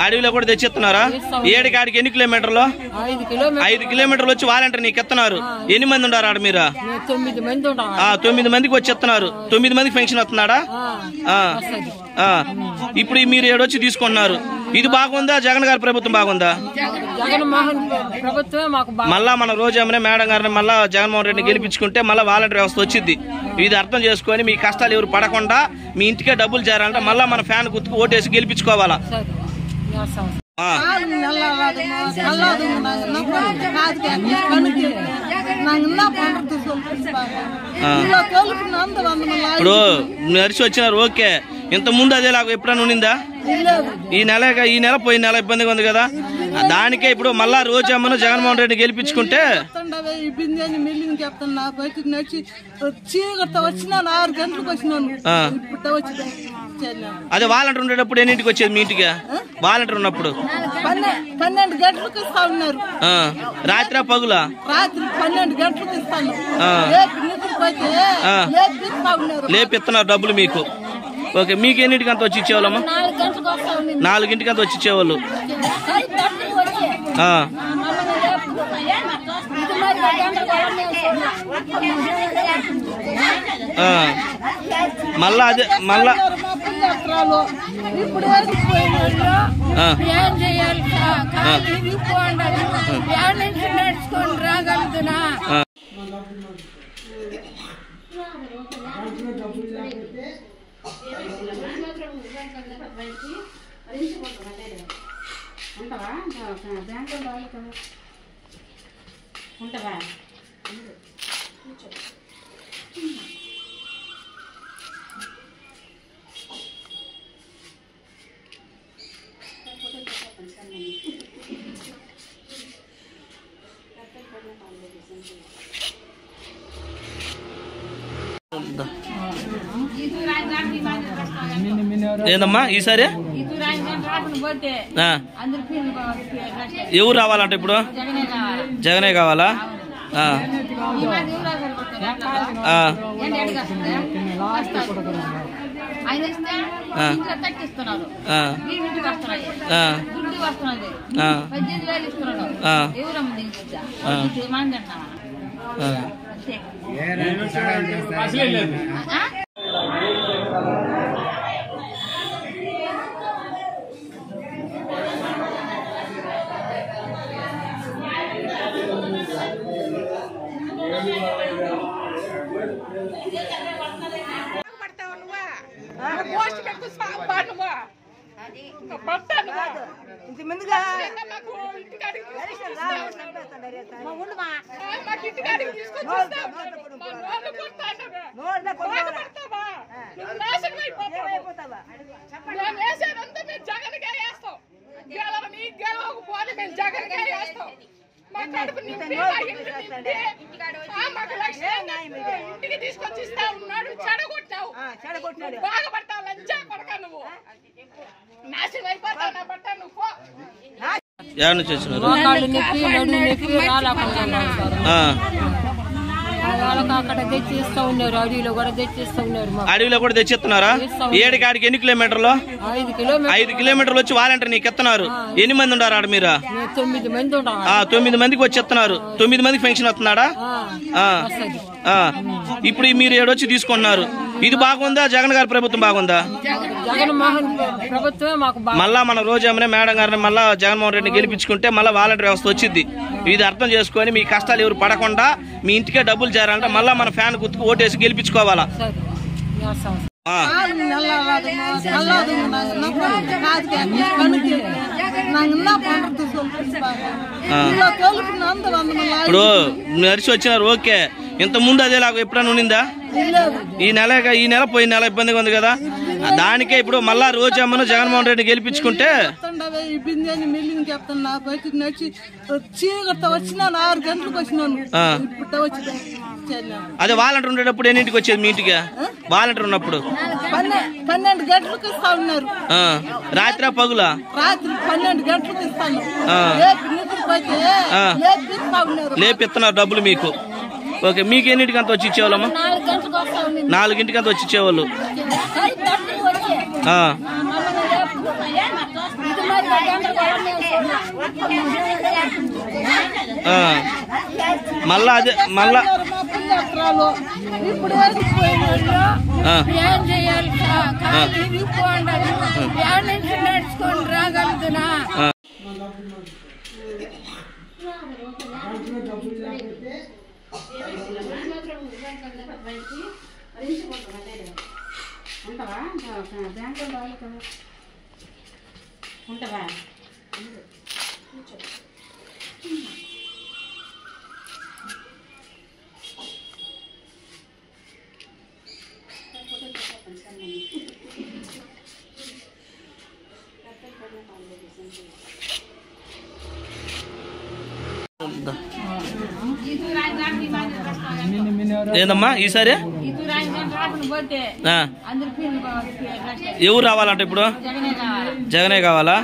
అడవిలో కూడా తెచ్చిస్తున్నారా? ఏడికాడికి ఎన్ని కిలోమీటర్లు? 5 కిలోమీటర్లు వచ్చి వాలంటీర్ నీకు ఎత్తున్నారు. ఎన్ని మంది ఉన్నారు ఆడ మీరు? 9 మందికి వచ్చి ఎత్తున్నారు. 9 మందికి పెన్షన్ వస్తున్నాడా? ఇప్పుడు మీరు ఏడొచ్చి తీసుకుంటున్నారు. ఇది బాగుందా? జగన్ గారి ప్రభుత్వం బాగుందా? మళ్ళా మన రోజేమనే మేడం గారిని మళ్ళా జగన్మోహన్ రెడ్డిని గెలిపించుకుంటే మళ్ళీ వాలంటీర్ వ్యవస్థ వచ్చింది. ఇది అర్థం చేసుకొని మీ కష్టాలు ఎవరు పడకుండా మీ ఇంటికే డబ్బులు చేరాలంటే మళ్ళా మన ఫ్యాన్ గుర్తుకు ఓటేసి గెలిపించుకోవాలా. ఇప్పుడు నడిచి వచ్చినారు ఓకే. ఇంత ముందు అదేలాగా ఎప్పుడైనా ఉండిందా? ఈ నెల పోయిన నెల ఇబ్బందిగా ఉంది కదా. దానికే ఇప్పుడు మళ్ళా రోజమ్మను జగన్మోహన్ రెడ్డి గెలిపించుకుంటే అదే వాలంటీర్ ఉండేటప్పుడు ఎన్నింటికి వచ్చేది మీ ఇంటికి? వాలంటీర్ ఉన్నప్పుడు 12 గంటలకు ఇస్తా ఉన్నారు. రాత్రి పగులా? రాత్రి 12 గంటలకు ఇస్తాను. లేపిస్తున్నారు డబ్బులు మీకు. ఓకే, మీకు ఎన్నింటికి అంత వచ్చి ఇచ్చేవాళ్ళమ్మా? 4 అంత వచ్చి ఇచ్చేవాళ్ళు. మళ్ళా అదే మళ్ళా ఉంటావా? ఏందమ్మా ఈసారి ఎవరు రావాలంటే ఇప్పుడు? జగనే కావాలా? అడవిలో కూడా తెచ్చిస్తున్నారా? ఏడికాడికి ఎన్ని కిలోమీటర్లు? 5 కిలోమీటర్లు వచ్చి వాలంటీర్ నీకు ఎత్తున్నారు. ఎన్ని మంది ఉన్నారు ఆడ మీరు? 9 మందికి వచ్చి ఎత్తున్నారు. 9 మందికి పెన్షన్ వస్తున్నాడా? ఇప్పుడు మీరు ఏడొచ్చి తీసుకుంటున్నారు. ఇది బాగుందా? జగన్ గారి ప్రభుత్వం బాగుందా? మళ్ళా మన రోజేమనే మేడం గారిని మళ్ళా జగన్మోహన్ రెడ్డిని గెలిపించుకుంటే మళ్ళీ వాలంటీర్ వ్యవస్థ వచ్చింది. ఇది అర్థం చేసుకొని మీ కష్టాలు ఎవరు పడకుండా మీ ఇంటికే డబ్బులు చేరాలంటే మళ్ళా మన ఫ్యాన్ గుర్తుకు ఓటేసి గెలిపించుకోవాలా. ఇప్పుడు నడిచి వచ్చినారు ఓకే, ఇంత ముందు అదేలాగా ఎప్పుడైనా ఉండిందా? ఈ నెల పోయిన నెల ఇబ్బందిగా ఉంది కదా, దానికే ఇప్పుడు మళ్ళా రోజమ్మను జగన్మోహన్ రెడ్డి గెలిపించుకుంటే అదే వాలంటీర్ ఉండేటప్పుడు ఎన్నింటికి వచ్చేది మీ ఇంటికి? వాలంటీర్ ఉన్నప్పుడు 12 గంటలకు ఇస్తా ఉన్నారు. రాత్రి పగులా? రాత్రి 12 గంటలకు ఇస్తాను. లేపిస్తున్నారు డబ్బులు మీకు. ఓకే, మీకు ఎన్నింటికి అంత వచ్చి ఇచ్చేవాళ్ళమ్మా? 4 అంతా వచ్చి ఇచ్చేవాళ్ళు. మళ్ళా అదే మళ్ళా ఉంటావా? ఏందమ్మా ఈసారి ఎవరు రావాలంటే ఇప్పుడు? జగనే కావాలా?